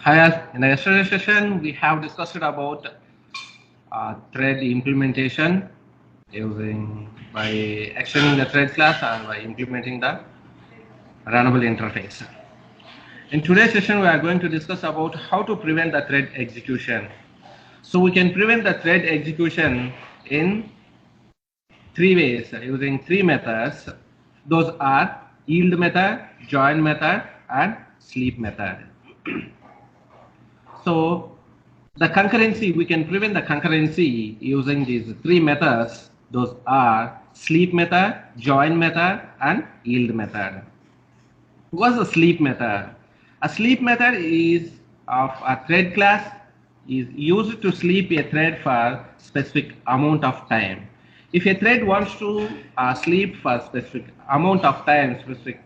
Hi, all. In the yesterday's session, we have discussed about thread implementation using by extending the thread class and by implementing the runnable interface. In today's session, we are going to discuss about how to prevent the thread execution. So we can prevent the thread execution in three ways using three methods. Those are yield method, join method, and sleep method. So the concurrency, we can prevent the concurrency using these three methods. Those are sleep method, join method, and yield method. What's the sleep method? A sleep method is of a thread class is used to sleep a thread for specific amount of time. If a thread wants to sleep for specific amount of time, specific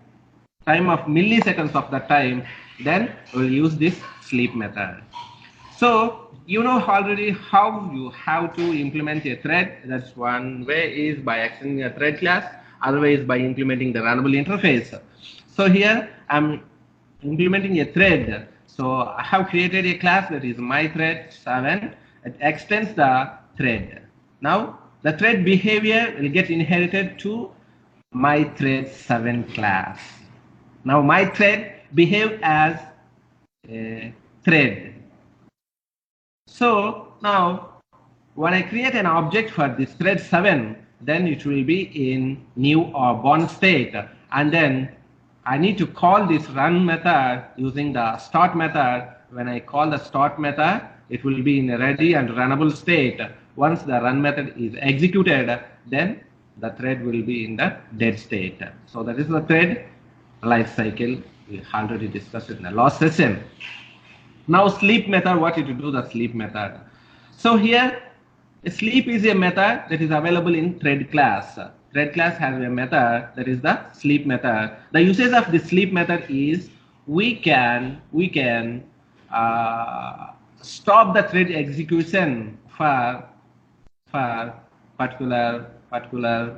time of milliseconds of the time, then we'll use this sleep method. So you know already how you have to implement a thread. That's one way is by extending a thread class, other way is by implementing the runnable interface. So here I'm implementing a thread. So I have created a class that is myThread7. It extends the thread. Now the thread behavior will get inherited to myThread7 class. Now myThread behave as a thread. So now when I create an object for this thread 7, then it will be in new or born state, and then I need to call this run method using the start method. When I call the start method, it will be in a ready and runnable state. Once the run method is executed, then the thread will be in the dead state. So that is the thread life cycle we already discussed in the last session. Now sleep method, what it will do the sleep method. So here sleep is a method that is available in thread class. Thread class has a method that is the sleep method. The usage of the sleep method is we can stop the thread execution for particular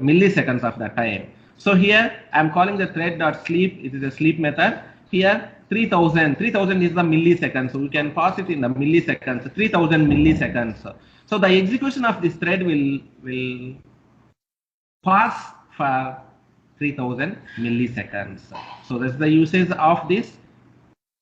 milliseconds of the time. So here I am calling the thread.sleep. It is a sleep method. Here 3000 is the milliseconds. So we can pass it in the milliseconds. 3000 milliseconds. So the execution of this thread will pass for 3000 milliseconds. So that's the usage of this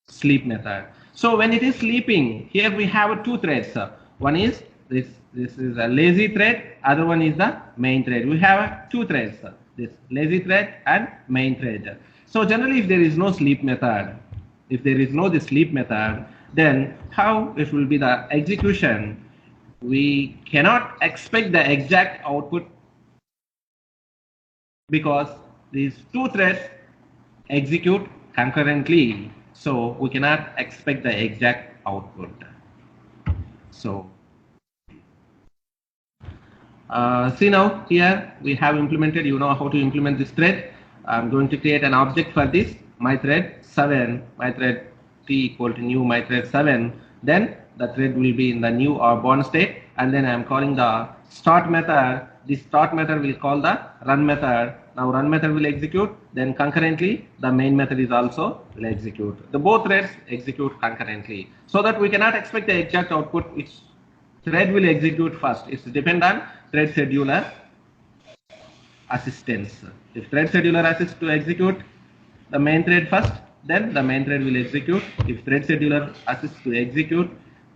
sleep method. So when it is sleeping, here we have two threads. One is this is a lazy thread, other one is the main thread. We have two threads, this lazy thread and main thread. So generally if there is no sleep method, the sleep method, then how it will be the execution? We cannot expect the exact output because these two threads execute concurrently, so we cannot expect the exact output. So see now here we have implemented, you know how to implement this thread. I'm going to create an object for this myThread7, myThread t equal to new myThread7. Then the thread will be in the new or born state, and then I'm calling the start method. This start method will call the run method. Now run method will execute, then concurrently the main method is also will execute. The both threads execute concurrently, so that we cannot expect the exact output which thread will execute first. It's depend on thread scheduler assistance. If thread scheduler assists to execute the main thread first, then the main thread will execute. If thread scheduler assists to execute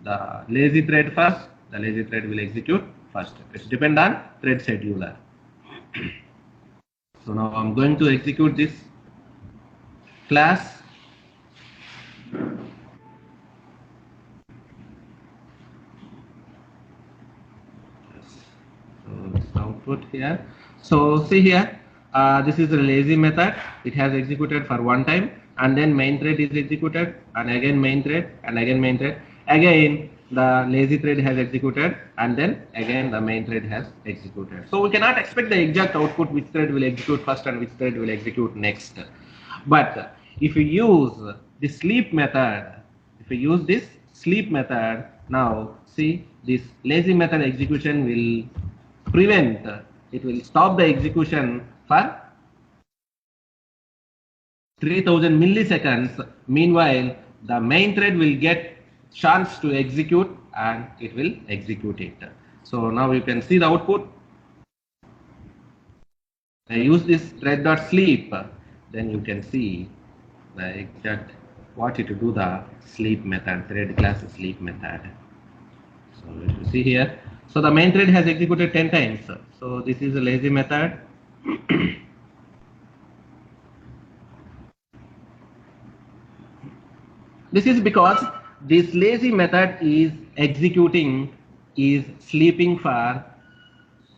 the lazy thread first, the lazy thread will execute first. It depends on thread scheduler. So now I'm going to execute this class. So this output here. So see here, this is the lazy method. It has executed for one time, and then main thread is executed, and again main thread, and again main thread. Again the lazy thread has executed, and then again the main thread has executed. So we cannot expect the exact output which thread will execute first and which thread will execute next. But if you use the sleep method, now see this lazy method execution will prevent, it will stop the execution for 3000 milliseconds. Meanwhile, the main thread will get chance to execute, and it will execute it. So now you can see the output. I use this thread.sleep, then you can see the exact what it to do the sleep method, thread class sleep method. So let you see here. So the main thread has executed 10 times. So this is a lazy method. This is because this lazy method is sleeping for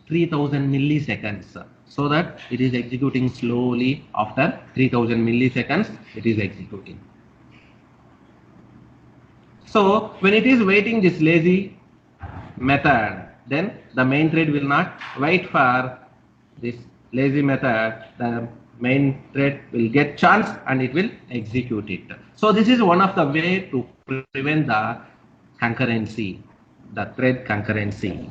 3000 milliseconds, so that it is executing slowly. After 3000 milliseconds it is executing. So when it is waiting this lazy method, then the main thread will not wait for this lazy method. The main thread will get chance and it will execute it. So this is one of the way to prevent the concurrency, the thread concurrency.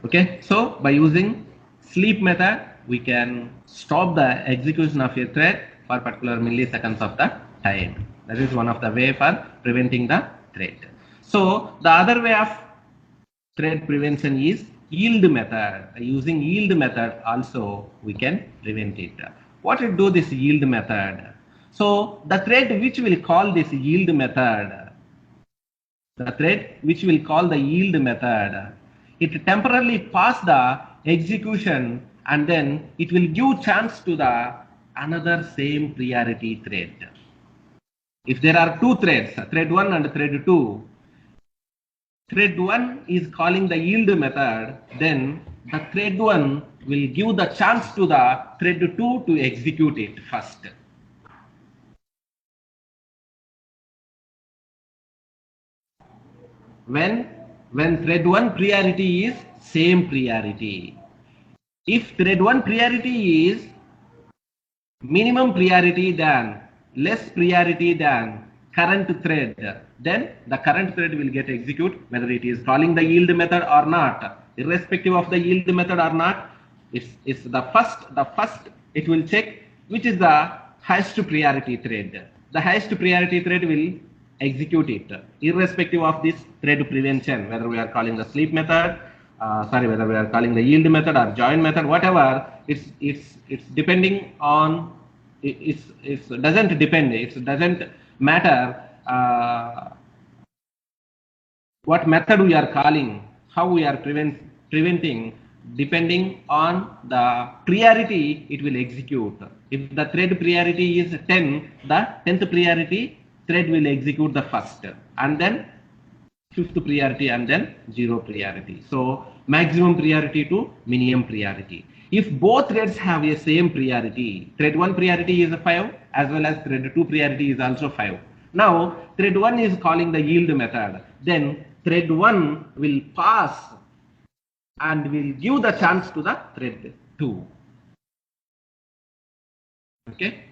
Okay, so by using sleep method, we can stop the execution of a thread for particular milliseconds of the time. That is one of the way for preventing the thread. So the other way of thread prevention is yield method. Using yield method also we can prevent it. What will do this yield method? So the thread which will call this yield method, it temporarily pass the execution and then it will give chance to the another same priority thread. If there are two threads, thread 1 and thread 2, thread 1 is calling the yield method, then the thread 1 will give the chance to the thread 2 to execute it first. When thread 1 priority is same priority. If thread 1 priority is minimum priority than less priority than current thread, then the current thread will get execute whether it is calling the yield method or not. Irrespective of the yield method or not, it's the first it will check which is the highest priority thread. The highest priority thread will execute it irrespective of this thread prevention, whether we are calling the sleep method, whether we are calling the yield method or join method, whatever. It's depending on it doesn't depend. It doesn't matter what method we are calling, how we are preventing. Depending on the priority, it will execute. If the thread priority is 10, the 10th priority thread will execute the first, and then 5th priority, and then 0 priority. So maximum priority to minimum priority. If both threads have a same priority, thread 1 priority is 5 as well as thread 2 priority is also 5. Now thread 1 is calling the yield method, then thread 1 will pass and will give the chance to the thread 2. Okay,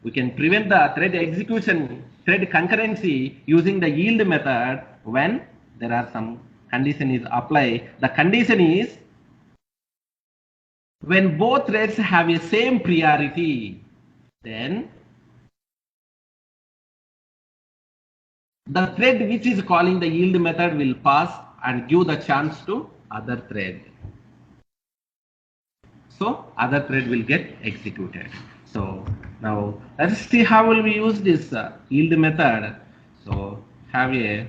we can prevent the thread execution, thread concurrency using the yield method when there are some condition is applied. The condition is when both threads have a same priority, then the thread which is calling the yield method will pass and give the chance to other thread. So other thread will get executed. So now let's see how will we use this yield method. So have a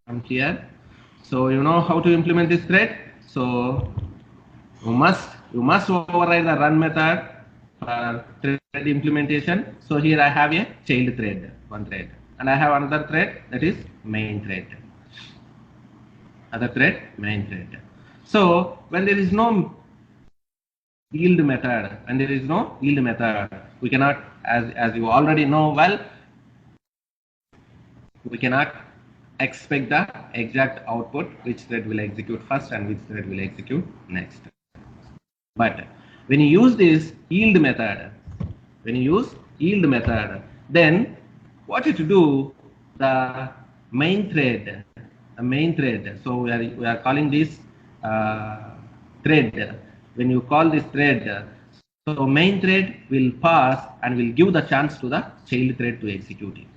come here. So you know how to implement this thread. So you must override the run method for thread implementation. So here I have a child thread, one thread, and I have another thread, that is main thread. Other thread, main thread. So when there is no yield method, we cannot, as you already know well, we cannot expect the exact output which thread will execute first and which thread will execute next. But when you use this yield method, then what it do, the main thread a main thread. So we are calling this thread. When you call this thread, so main thread will pass and will give the chance to the child thread to execute it.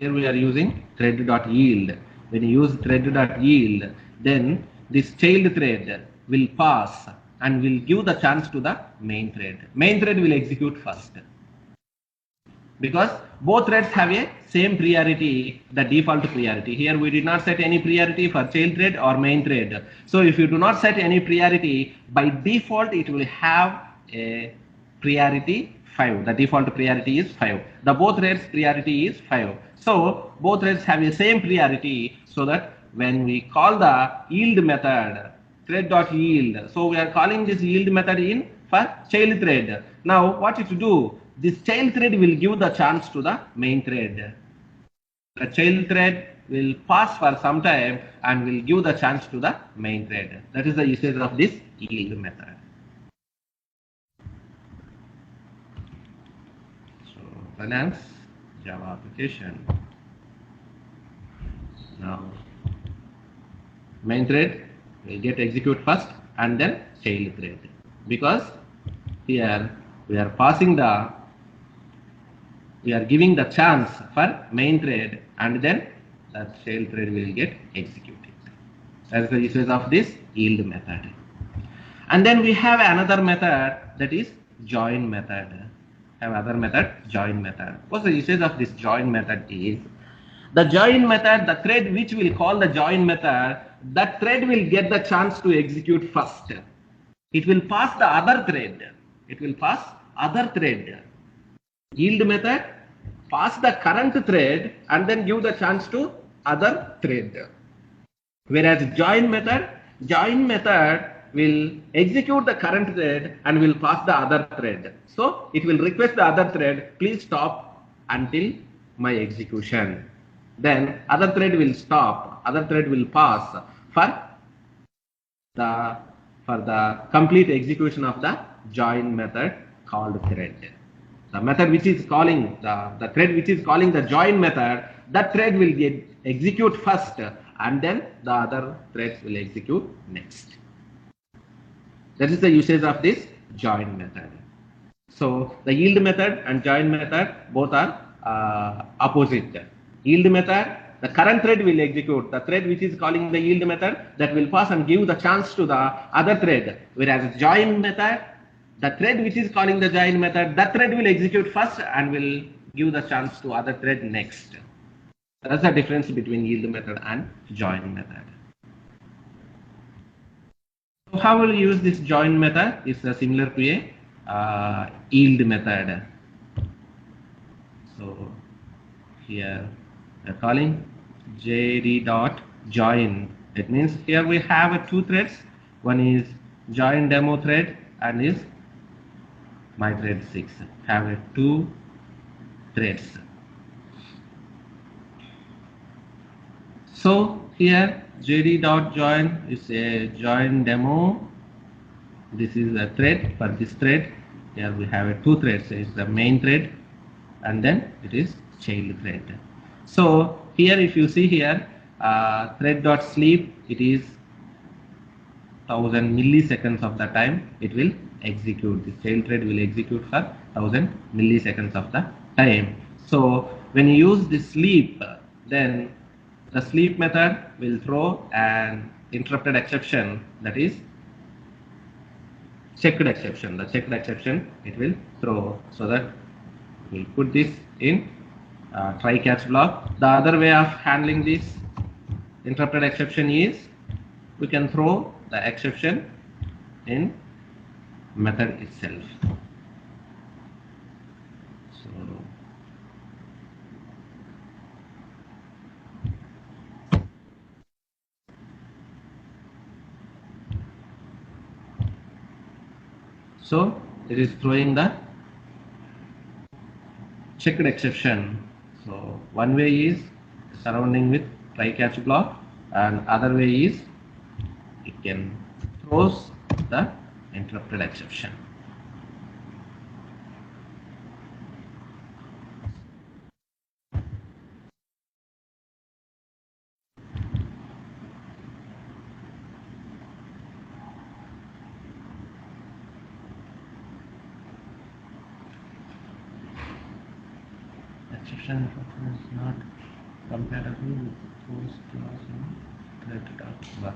Here we are using thread.yield. When you use thread.yield, then this child thread will pass and will give the chance to the main thread. Main thread will execute first, because both threads have a same priority, the default priority. Here we did not set any priority for child thread or main thread. So if you do not set any priority, by default it will have a priority 5. The default priority is 5. The both threads priority is 5. So both threads have a same priority, so that when we call the yield method, thread.yield, so we are calling this yield method in for child thread. Now what it do? This child thread will give the chance to the main thread. The child thread will pass for some time and will give the chance to the main thread. That is the usage of this yield method. So Finance Java application. Now main thread will get execute first and then child thread, because here we are giving the chance for main thread and then the child thread will get executed. That is the usage of this yield method. And then we have another method, that is join method. Join method. What's the usage of this join method is, the join method, the thread which will call the join method, that thread will get the chance to execute first. It will pass the other thread. Yield method pass the current thread and then give the chance to other thread. Whereas join method will execute the current thread and will pass the other thread. So it will request the other thread, please stop until my execution. Then other thread will stop, other thread will pass for the complete execution of the join method called thread. The method which is calling the thread which is calling the join method, that thread will get execute first and then the other threads will execute next. That is the usage of this join method. So the yield method and join method both are opposite. Yield method, the current thread will execute, the thread which is calling the yield method, that will pass and give the chance to the other thread. Whereas join method, the thread which is calling the join method, that thread will execute first and will give the chance to other thread next. That's the difference between yield method and join method. So how will you use this join method? It's similar to a yield method. So here we are calling jd.join. It means here we have two threads. One is join demo thread and is my thread 6. Have two threads. So here jd.join is a join demo. This is a thread. For this thread, here we have two threads. It's the main thread and then it is child thread. So here if you see here thread.sleep, it is 1000 milliseconds of the time it will execute. This child thread will execute for 1000 milliseconds of the time. So when you use the sleep, then the sleep method will throw an interrupted exception, that is checked exception. The checked exception it will throw, so that we'll put this in try catch block. The other way of handling this interrupted exception is we can throw the exception in method itself. So it is throwing the checked exception. So one way is surrounding with try catch block and other way is it can throws the interrupted exception. exception function is not compatible with post clause in thread.1.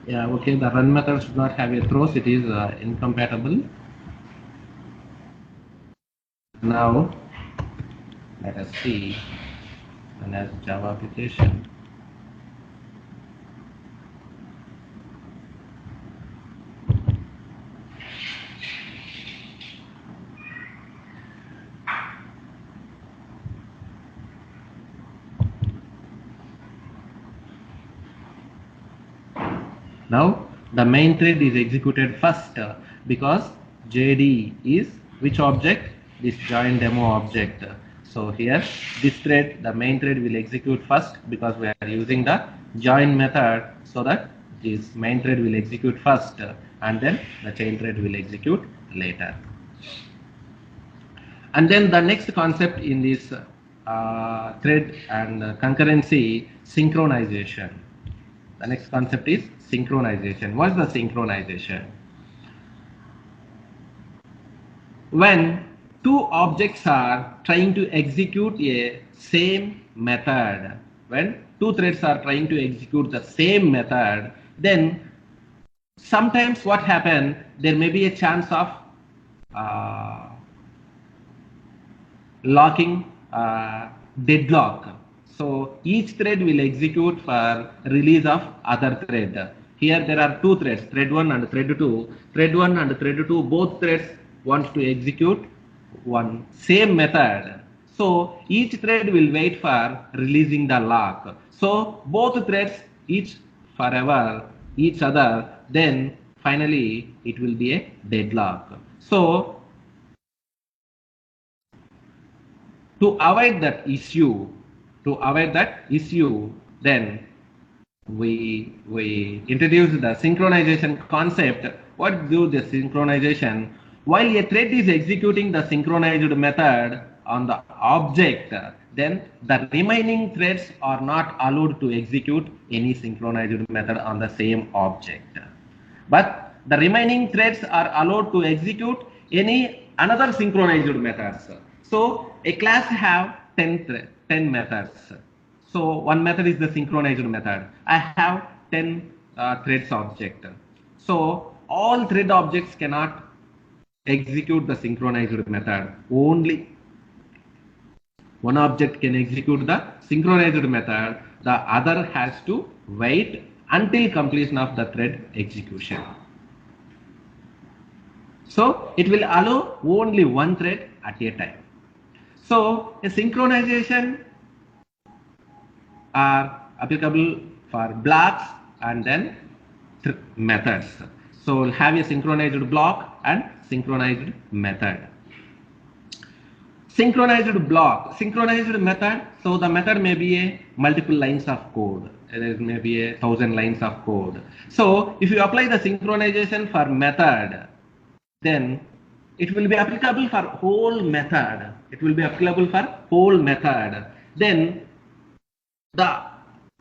Yeah, okay, the run method should not have a throws, it is incompatible. Now, let us see run as Java application. Now, the main thread is executed first because JD is which object? This join demo object. So here, this thread, the main thread will execute first because we are using the join method, so that this main thread will execute first and then the child thread will execute later. And then the next concept in this thread and concurrency, synchronization. The next concept is synchronization. What is the synchronization? When two objects are trying to execute a same method, when two threads are trying to execute the same method, then sometimes what happens, there may be a chance of locking deadlock. So each thread will execute for release of other thread. Here there are two threads, thread 1 and thread 2. Thread 1 and thread 2, both threads want to execute one same method. So each thread will wait for releasing the lock. So both threads each forever each other, then finally it will be a deadlock. So to avoid that issue, then we introduce the synchronization concept. What do the synchronization? While a thread is executing the synchronized method on the object, then the remaining threads are not allowed to execute any synchronized method on the same object. But the remaining threads are allowed to execute any another synchronized methods. So a class have 10 methods. So one method is the synchronized method. I have 10 threads object. So all thread objects cannot execute the synchronized method. Only one object can execute the synchronized method. The other has to wait until completion of the thread execution. So it will allow only one thread at a time. So a synchronization are applicable for blocks and then methods. So we'll have a synchronized block and synchronized method. Synchronized block, synchronized method. So the method may be a multiple lines of code. There may be 1,000 lines of code. So if you apply the synchronization for method, then it will be applicable for whole method. It will be applicable for whole method. Then the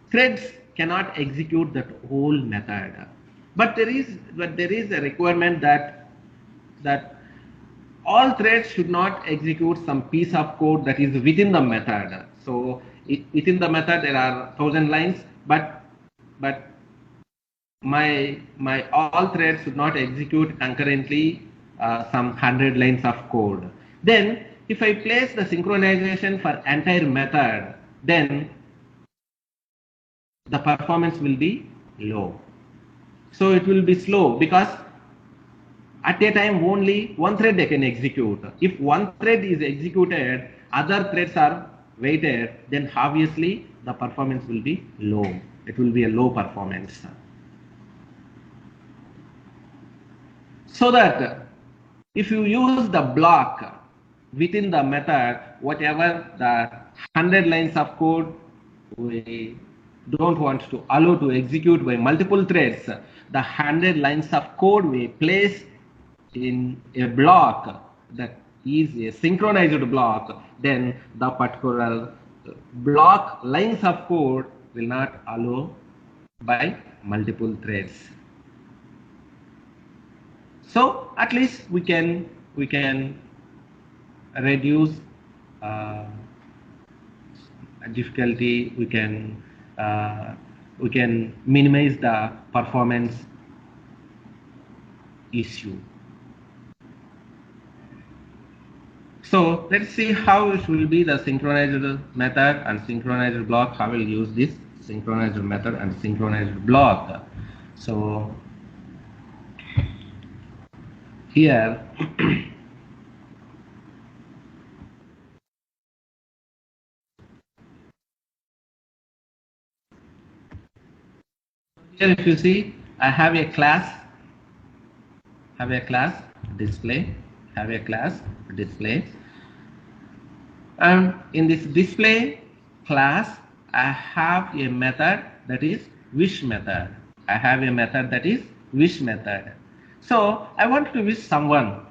threads cannot execute that whole method. But there is a requirement that all threads should not execute some piece of code that is within the method. So within the method there are 1,000 lines, but my all threads should not execute concurrently some 100 lines of code. Then if I place the synchronization for entire method, then the performance will be low. So it will be slow because at a time only one thread they can execute. If one thread is executed, other threads are waited, then obviously the performance will be low. It will be a low performance. So that if you use the block within the method, whatever the 100 lines of code we don't want to allow to execute by multiple threads, the 100 lines of code we place in a block that is a synchronized block, then the particular block lines of code will not allow by multiple threads. So at least we can reduce difficulty. We can minimize the performance issue. So let's see how it will be the synchronized method and synchronized block. How we'll use this synchronized method and synchronized block. So here here if you see, I have a class display, and in this display class I have a method that is wish method. So I want to wish someone.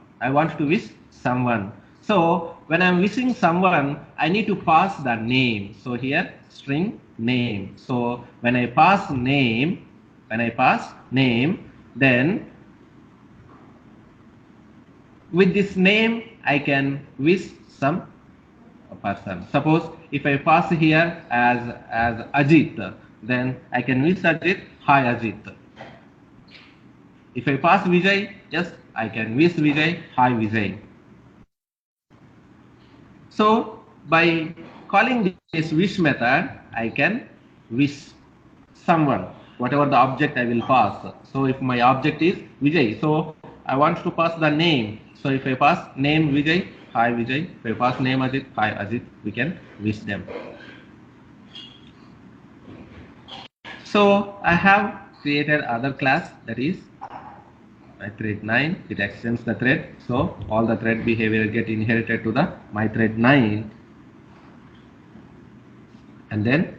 So when I'm wishing someone, I need to pass the name. So here string name. So when I pass name, then with this name I can wish some person. Suppose if I pass here as Ajit, then I can wish Ajit, hi Ajit. If I pass Vijay, just I can wish Vijay, hi Vijay. So by calling this wish method, I can wish someone, whatever the object I will pass. So if my object is Vijay, so I want to pass the name. So if I pass name Vijay, hi Vijay. If I pass name Ajit, hi Ajit, we can wish them. So I have created other class, that is my thread 9. It extends the thread, so all the thread behavior get inherited to the my thread 9, and then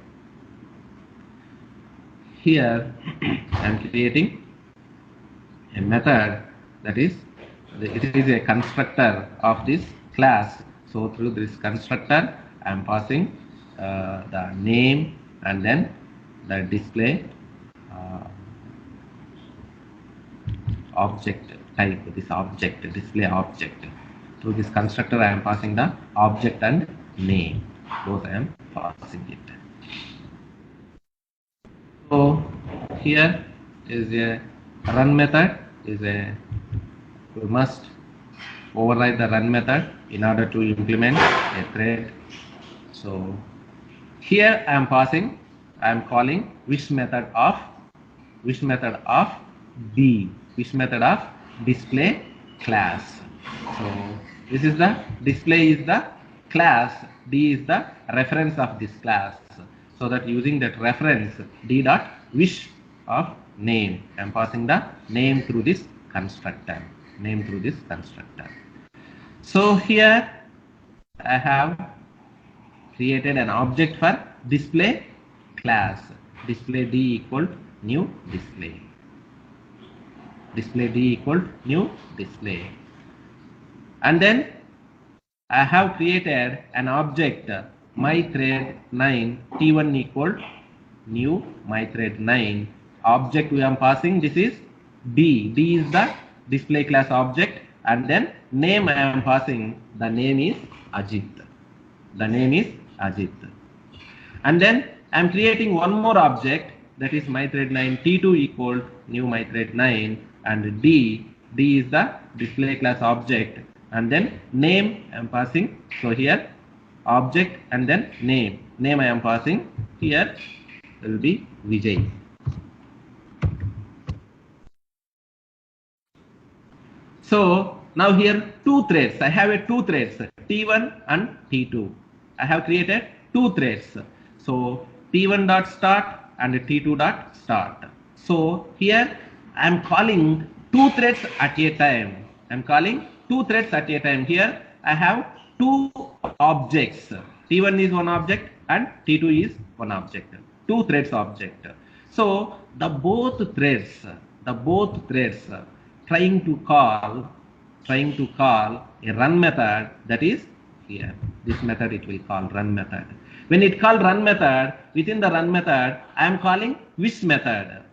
here I am creating a method that is, it is a constructor of this class. So through this constructor I am passing the name and then the display object type, this object, display object. Through this constructor I am passing the object and name, both I am passing it. So here is a run method, we must override the run method in order to implement a thread. So here I am calling wish method of D, wish method of display class. So this is the display is the class, D is the reference of this class. So that using that reference D dot wish of name, I am passing the name through this constructor. So here I have created an object for display class. Display D equal new display. And then I have created an object my thread 9 T1 equal new my thread 9. Object we are passing, this is D. D is the display class object, and then name I am passing, the name is Ajit. And then I am creating one more object, that is my thread 9 T2 equal new my thread 9, and D is the display class object, and then name I am passing. So here object and then name I am passing, here will be Vijay. So now here two threads, I have two threads T1 and T2. I have created two threads. So T1 dot start and T2 dot start. So here I am calling two threads at a time. Here I have two objects. T1 is one object and T2 is one object. Two threads object. So the both threads trying to call a run method, that is here. This method it will call run method. When it call run method, within the run method, I am calling which method?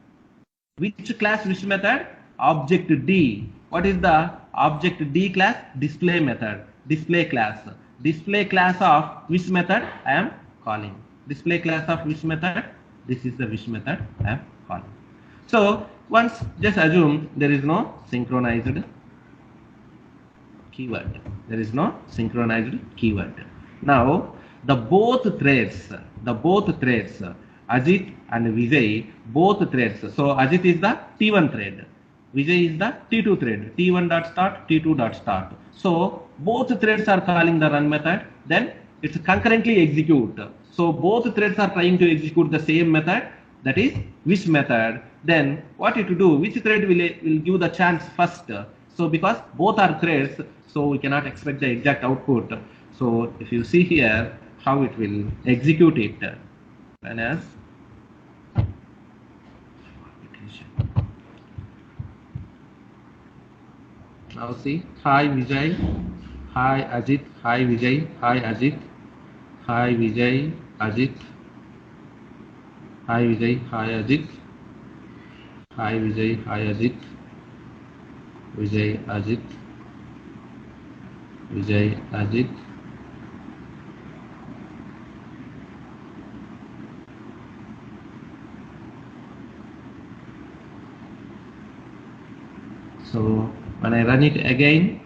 Which class which method? Object D. What is the object D class? Display method. Display class. Display class of which method I am calling? Display class of which method? This is the which method I am calling. So once just assume there is no synchronized keyword. There is no synchronized keyword. Now the both threads, Ajit and Vijay, both threads. So Ajit is the T1 thread, Vijay is the T2 thread. T1 dot start, T2 dot start. So both threads are calling the run method. Then it's concurrently execute. So both threads are trying to execute the same method, that is which method. Then what you to do? Which thread will give the chance first? So because both are threads, so we cannot expect the exact output. So if you see here how it will execute it, whereas now see, hi Vijay, hi Ajit, hi Vijay, hi Ajit, hi Vijay, Ajit, hi Vijay, hi Ajit, hi Vijay, hi Ajit, Vijay, Ajit, Vijay, Ajit. So when I run it again,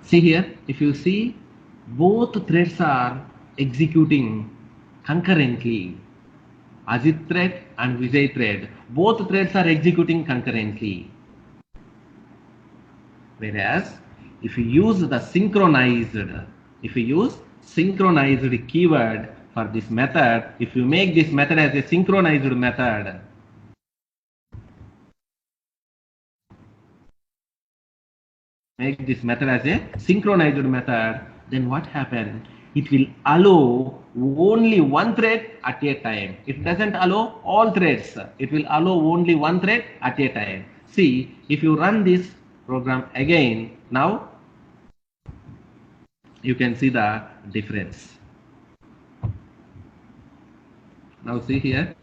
see here, if you see, both threads are executing concurrently. Ajit thread and Vijay thread, both threads are executing concurrently. Whereas if you use the synchronized, keyword for this method, if you make this method as a synchronized method, then what happens? It will allow only one thread at a time. It doesn't allow all threads. It will allow only one thread at a time. See, if you run this program again, now you can see the difference. Now see here.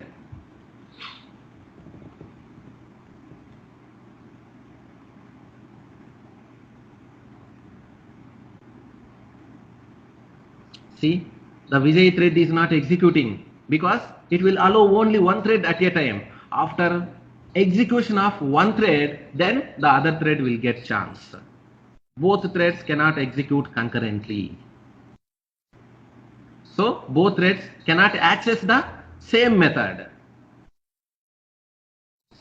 See, the Vijay thread is not executing because it will allow only one thread at a time. After execution of one thread, then the other thread will get chance. Both threads cannot execute concurrently. So both threads cannot access the same method.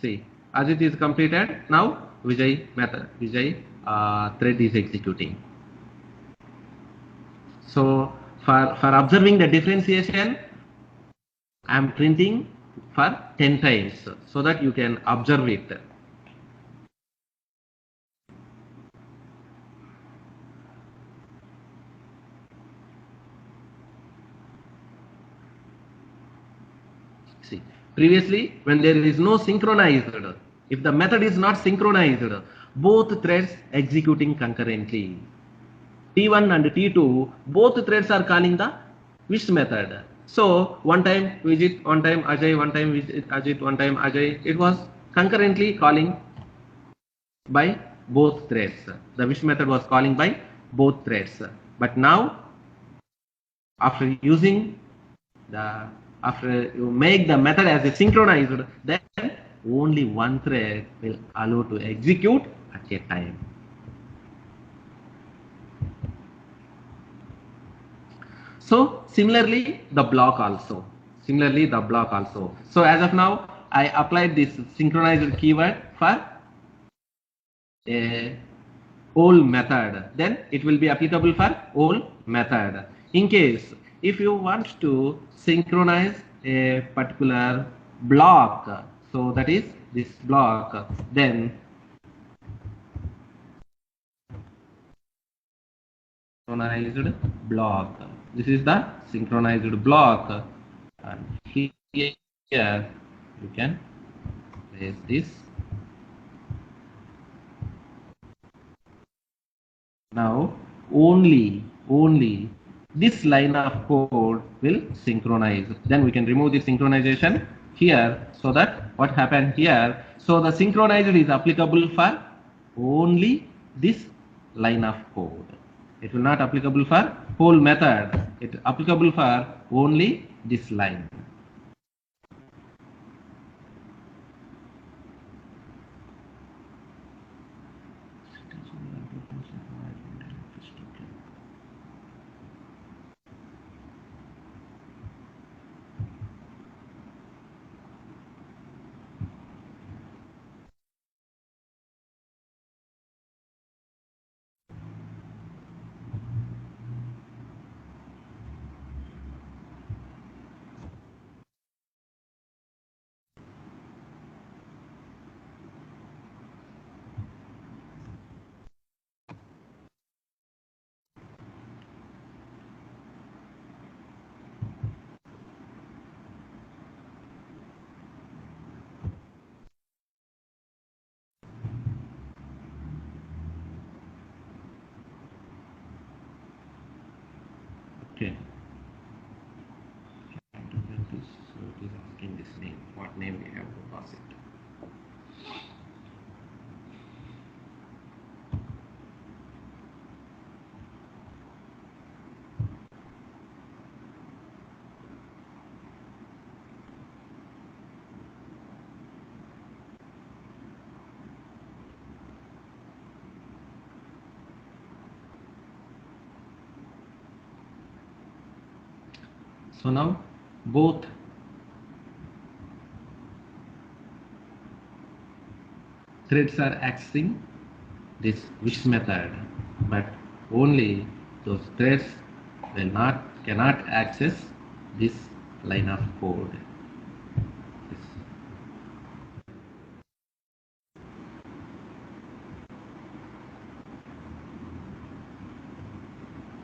See, Ajit is completed. Now Vijay thread is executing. So for observing the differentiation, I am printing for 10 times so that you can observe it. See, previously when there is no synchronized, if the method is not synchronized, both threads executing concurrently. T1 and T2, both threads are calling the which method. So one time Vijit, one time Ajay, one time Ajit, one time Ajay. It was concurrently calling by both threads. The which method was calling by both threads. But now, after using after you make the method as a synchronized, then only one thread will allow to execute at a time. So similarly the block also. So as of now, I applied this synchronized keyword for a whole method. Then it will be applicable for whole method. In case if you want to synchronize a particular block, so that is this block, then synchronized block. This is the synchronized block, and here you can place this. Now only this line of code will synchronize. Then we can remove the synchronization here, so that what happened here, so the synchronized is applicable for only this line of code. It will not applicable for whole method. It applicable for only this line. Okay. So it is asking this name. What name we have to pass it? So now both threads are accessing this wish method, but only those threads cannot access this line of code.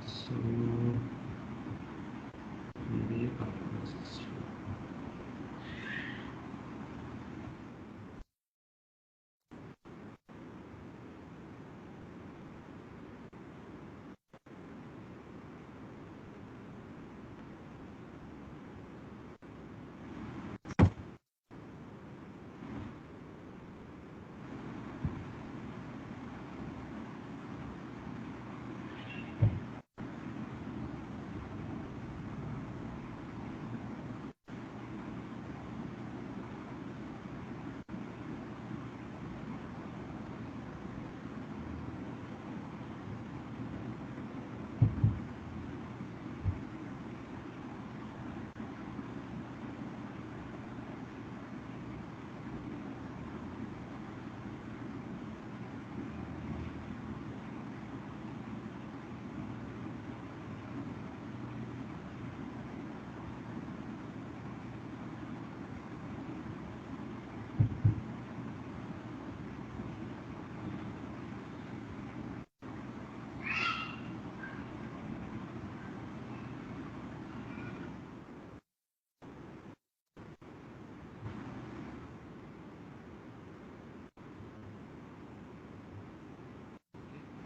So maybe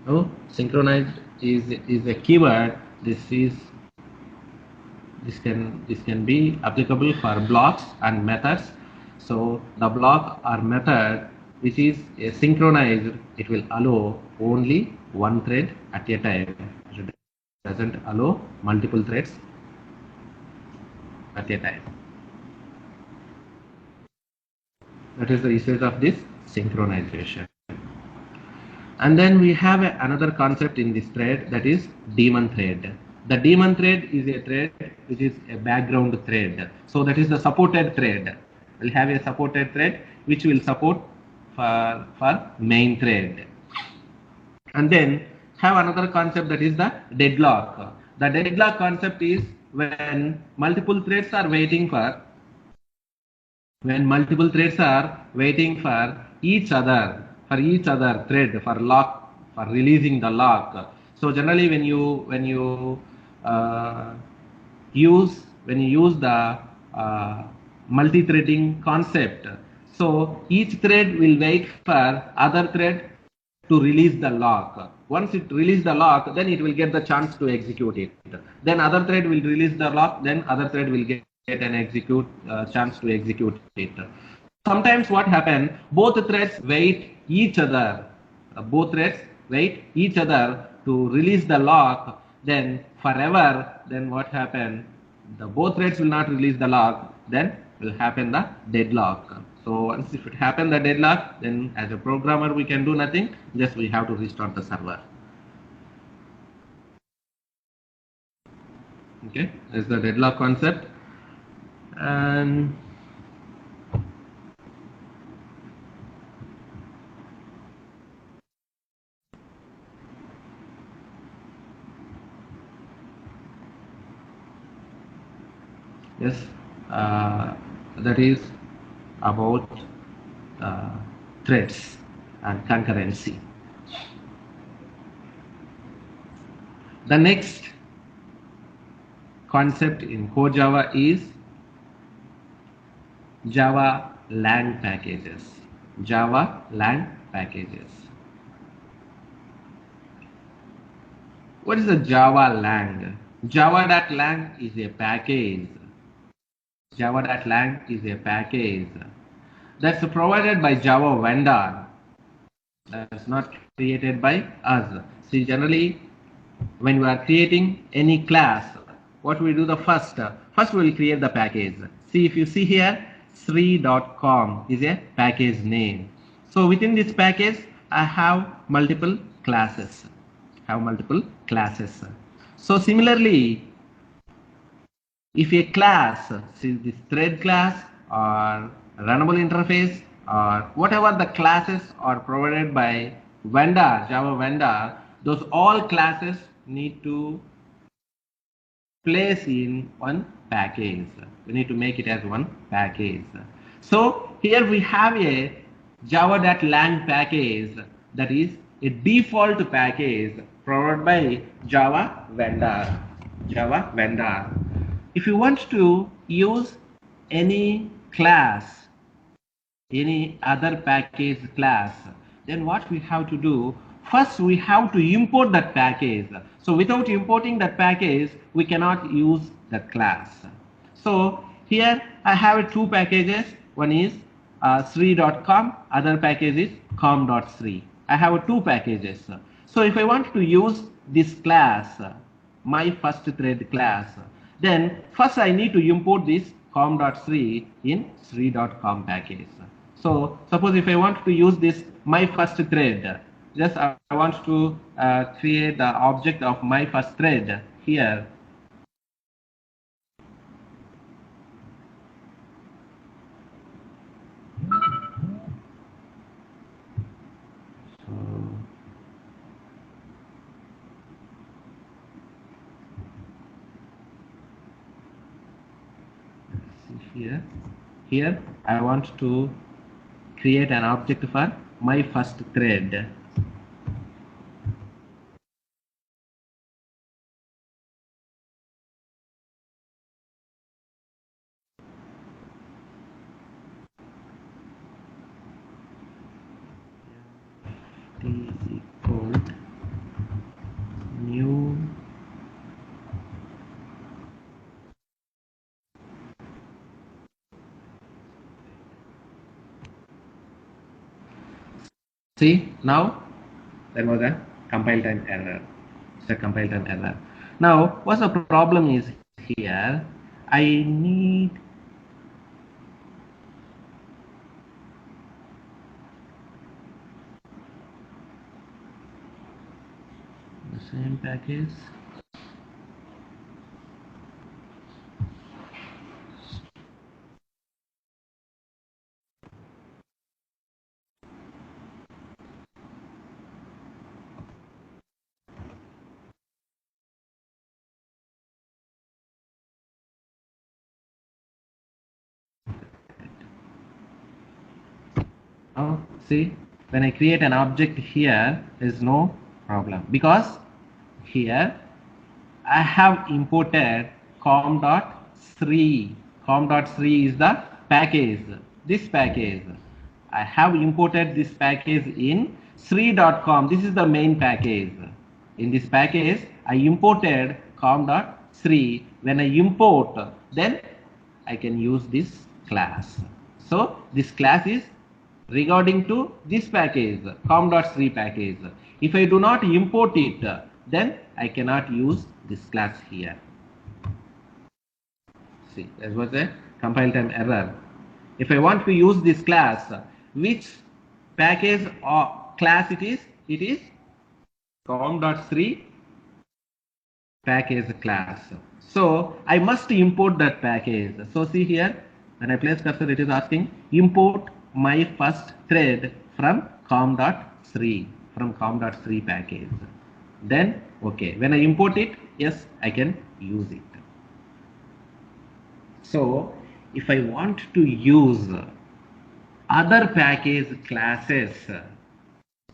oh, synchronized is a keyword. This can be applicable for blocks and methods. So the block or method which is a synchronized, it will allow only one thread at a time. It doesn't allow multiple threads at a time. That is the usage of this synchronization. And then we have another concept in this thread, that is daemon thread. The daemon thread is a thread which is a background thread. So that is the supported thread. We'll have a supported thread which will support for main thread. And then have another concept, that is the deadlock. The deadlock concept is when multiple threads are waiting for each other thread for lock, for releasing the lock. So generally when you uh, use the multi-threading concept, so each thread will wait for other thread to release the lock. Once it releases the lock, then it will get the chance to execute it. Then other thread will release the lock, then other thread will get an chance to execute it. Sometimes what happen, both threads wait each other. Both threads wait each other to release the lock. Then forever, then what happen? The both threads will not release the lock. Then will happen the deadlock. So once if it happen the deadlock, then as a programmer we can do nothing. Just we have to restart the server. Okay, that's the deadlock concept. And yes, that is about threads and concurrency. The next concept in core Java is Java lang packages. Java lang packages. What is a Java lang? Java.lang is a package. Java.lang is a package that's provided by Java vendor. That's not created by us. See, generally, when we are creating any class, what we do the first we will create the package. See, if you see here, Sri.com is a package name. So within this package, I have multiple classes. So similarly, if a class, see this thread class or runnable interface or whatever the classes are provided by vendor, Java vendor, those all classes need to place in one package. We need to make it as one package. So here we have a java.lang package, that is a default package provided by Java vendor. If you want to use any class, any other package class, then what we have to do, first we have to import that package. So without importing that package, we cannot use that class. So here I have two packages. One is Sri.com, other package is com.sri. I have two packages. So if I want to use this class, my first thread class, then first I need to import this com.sri in sri.com package. So suppose if I want to use this my first thread, just I want to create the object of my first thread here. So let's see here I want to create an object for my first thread. Is equal new see now there was a compile time error. It's a compile time error. Now what's the problem is here, I need the same package. Now, see, when I create an object here, there is no problem because here I have imported com.sri. Com.sri is the package. This package. I have imported this package in sri.com. This is the main package. In this package, I imported com.sri. When I import, then I can use this class. So this class is regarding to this package, com.sri package. If I do not import it, then I cannot use this class here. See, that was a compile time error. If I want to use this class, which package or class it is? It is com.sri package class. So I must import that package. So see here, when I place cursor, it is asking import my first thread from com.sri package. Then okay, when I import it, yes, I can use it. So if I want to use other package classes,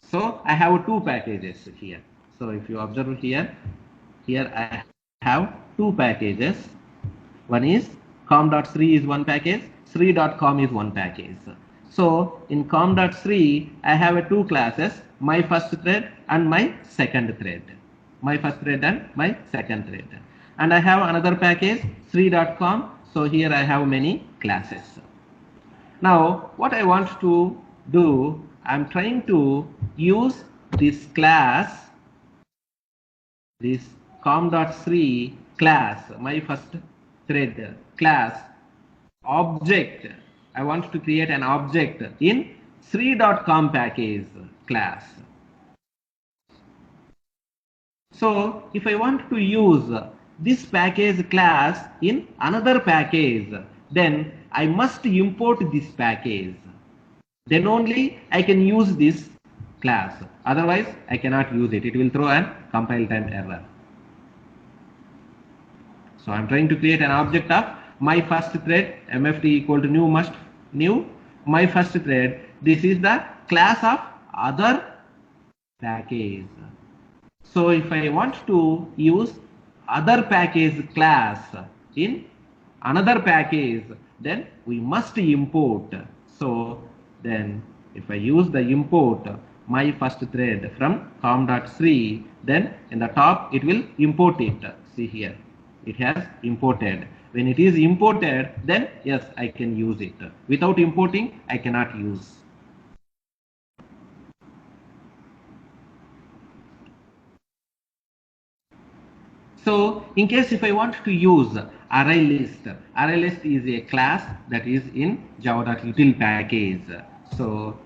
so I have two packages here. So if you observe here I have two packages. One is com.sri is one package, sri.com is one package. So in com.sri, I have two classes, my first thread and my second thread. My first thread and my second thread. And I have another package, sri.com. So here I have many classes. Now what I want to do, I'm trying to use this class, this com.sri class, my first thread class object. I want to create an object in sri.com package class. So if I want to use this package class in another package, then I must import this package. Then only I can use this class. Otherwise, I cannot use it. It will throw an compile time error. So I'm trying to create an object of my first thread, mft equal to new my first thread. This is the class of other package. So if I want to use other package class in another package, then we must import. So then if I use the import my first thread from com.sri, then in the top it will import it. See here, it has imported. When it is imported, then yes, I can use it. Without importing, I cannot use. So in case if I want to use ArrayList is a class that is in java.util package. So